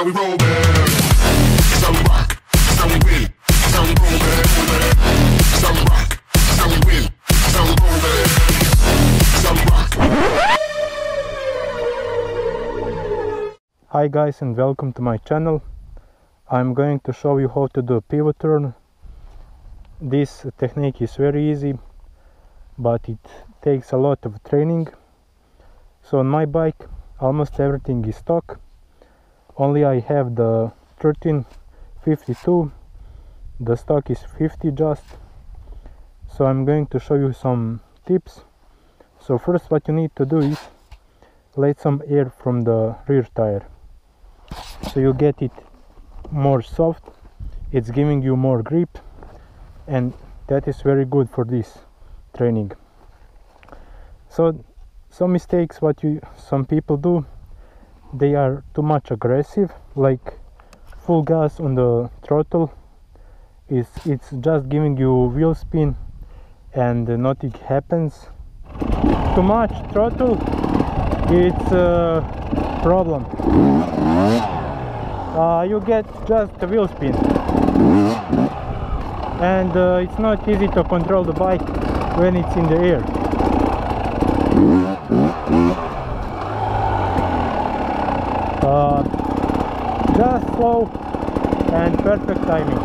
how we roll, man. Some rock, some win, some roll, man. Some rock, some win, some roll, man. Some rock. Hi guys, and welcome to my channel. I'm going to show you how to do a pivot turn. This technique is very easy, but it takes a lot of training. So on my bike almost everything is stock, only I have the 1352, the stock is 50 just. So I'm going to show you some tips. So first what you need to do is let some air from the rear tire, so you get it more soft, it's giving you more grip, and that is very good for this training. So some mistakes what some people do, they are too much aggressive, like full gas on the throttle. It's just giving you wheel spin and nothing happens. Too much throttle, it's a problem. You get just a wheel spin, and it's not easy to control the bike when it's in the air. Just slow and perfect timing.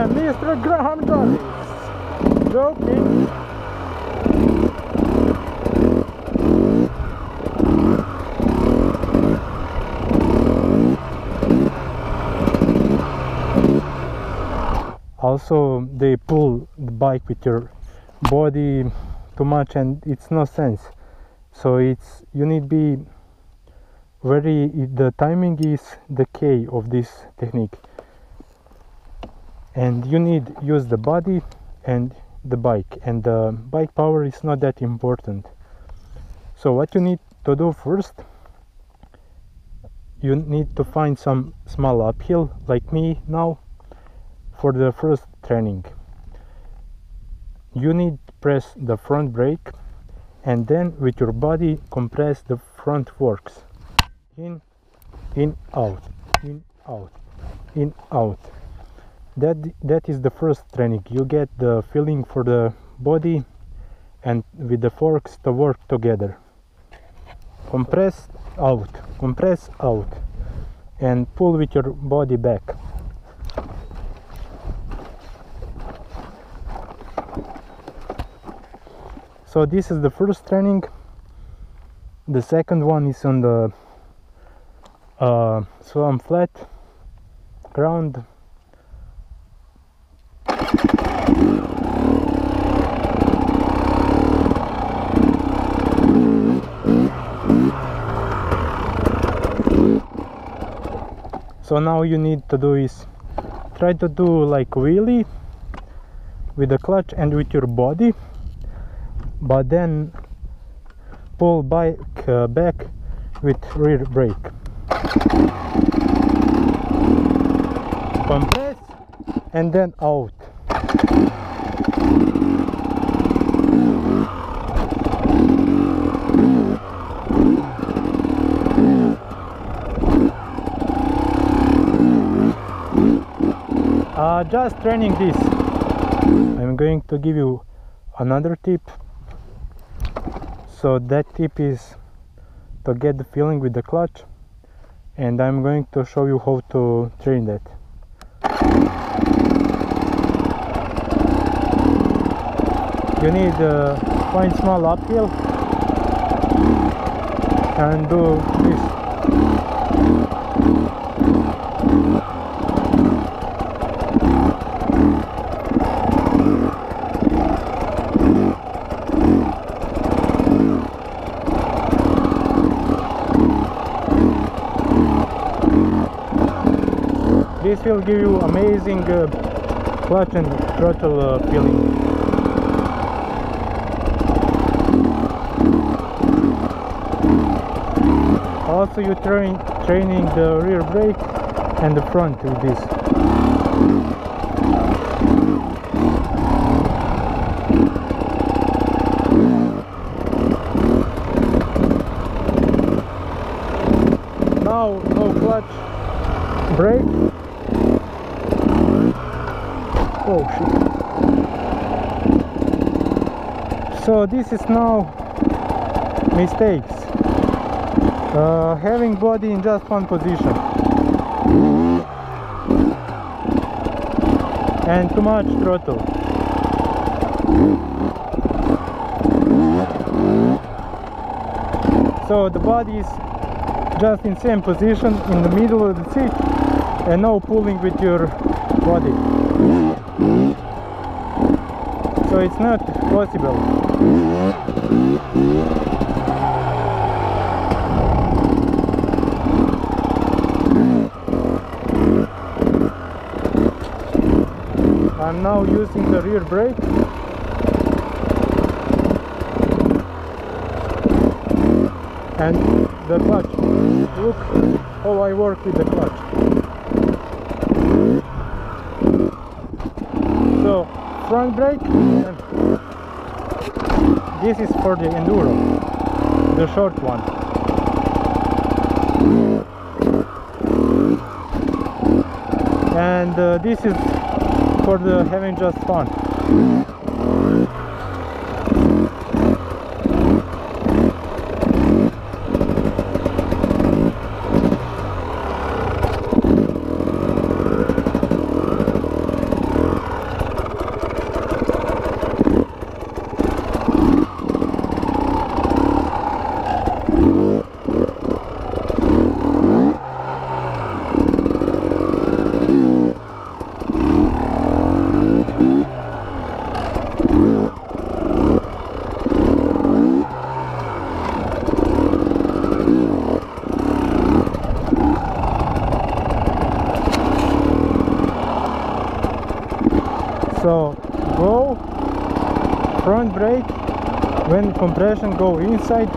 Mr. Graham Jarvis, joking. Also, they pull the bike with your body too much, and it's no sense. So you need be the timing is the key of this technique. And you need use the body and the bike, and the bike power is not that important. So what you need to do first, you need to find some small uphill like me now. For the first training you need to press the front brake, and then with your body compress the front forks, in out, in out, in out. That is the first training. You get the feeling for the body and with the forks to work together. Compress out, and pull with your body back. So this is the first training. The second one is on the some flat ground. So now you need to do is try to do like wheelie with the clutch and with your body, but then pull bike back with rear brake. Compress and then out. Just training this. I'm going to give you another tip. So that tip is to get the feeling with the clutch, and I'm going to show you how to train that. You need to find small uphill and do this. this will give you amazing clutch and throttle feeling. Also you training the rear brake and the front with this. Now no clutch, brake. Oh shit. So this is now mistakes. Having body in just one position and too much throttle. So the body is just in same position in the middle of the seat and no pulling with your body. So it's not possible. I'm now using the rear brake and the clutch. Look how I work with the clutch. So front brake, and this is for the Enduro, the short one. And this is for the having just fun. So go front brake when compression go inside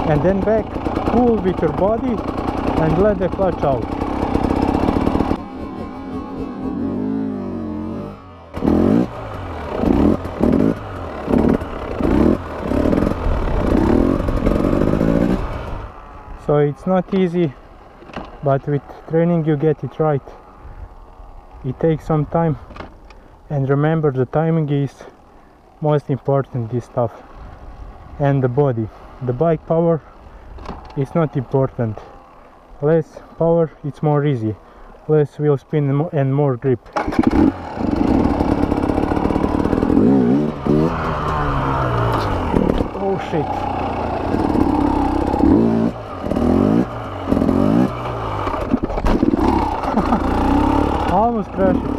and then back, pull with your body and let the clutch out. So it's not easy, but with training you get it right. It takes some time. And remember, the timing is most important, this stuff, and the body. The bike power is not important. Less power, it's more easy. Less wheel spin and more grip. Oh shit. Almost crashed it.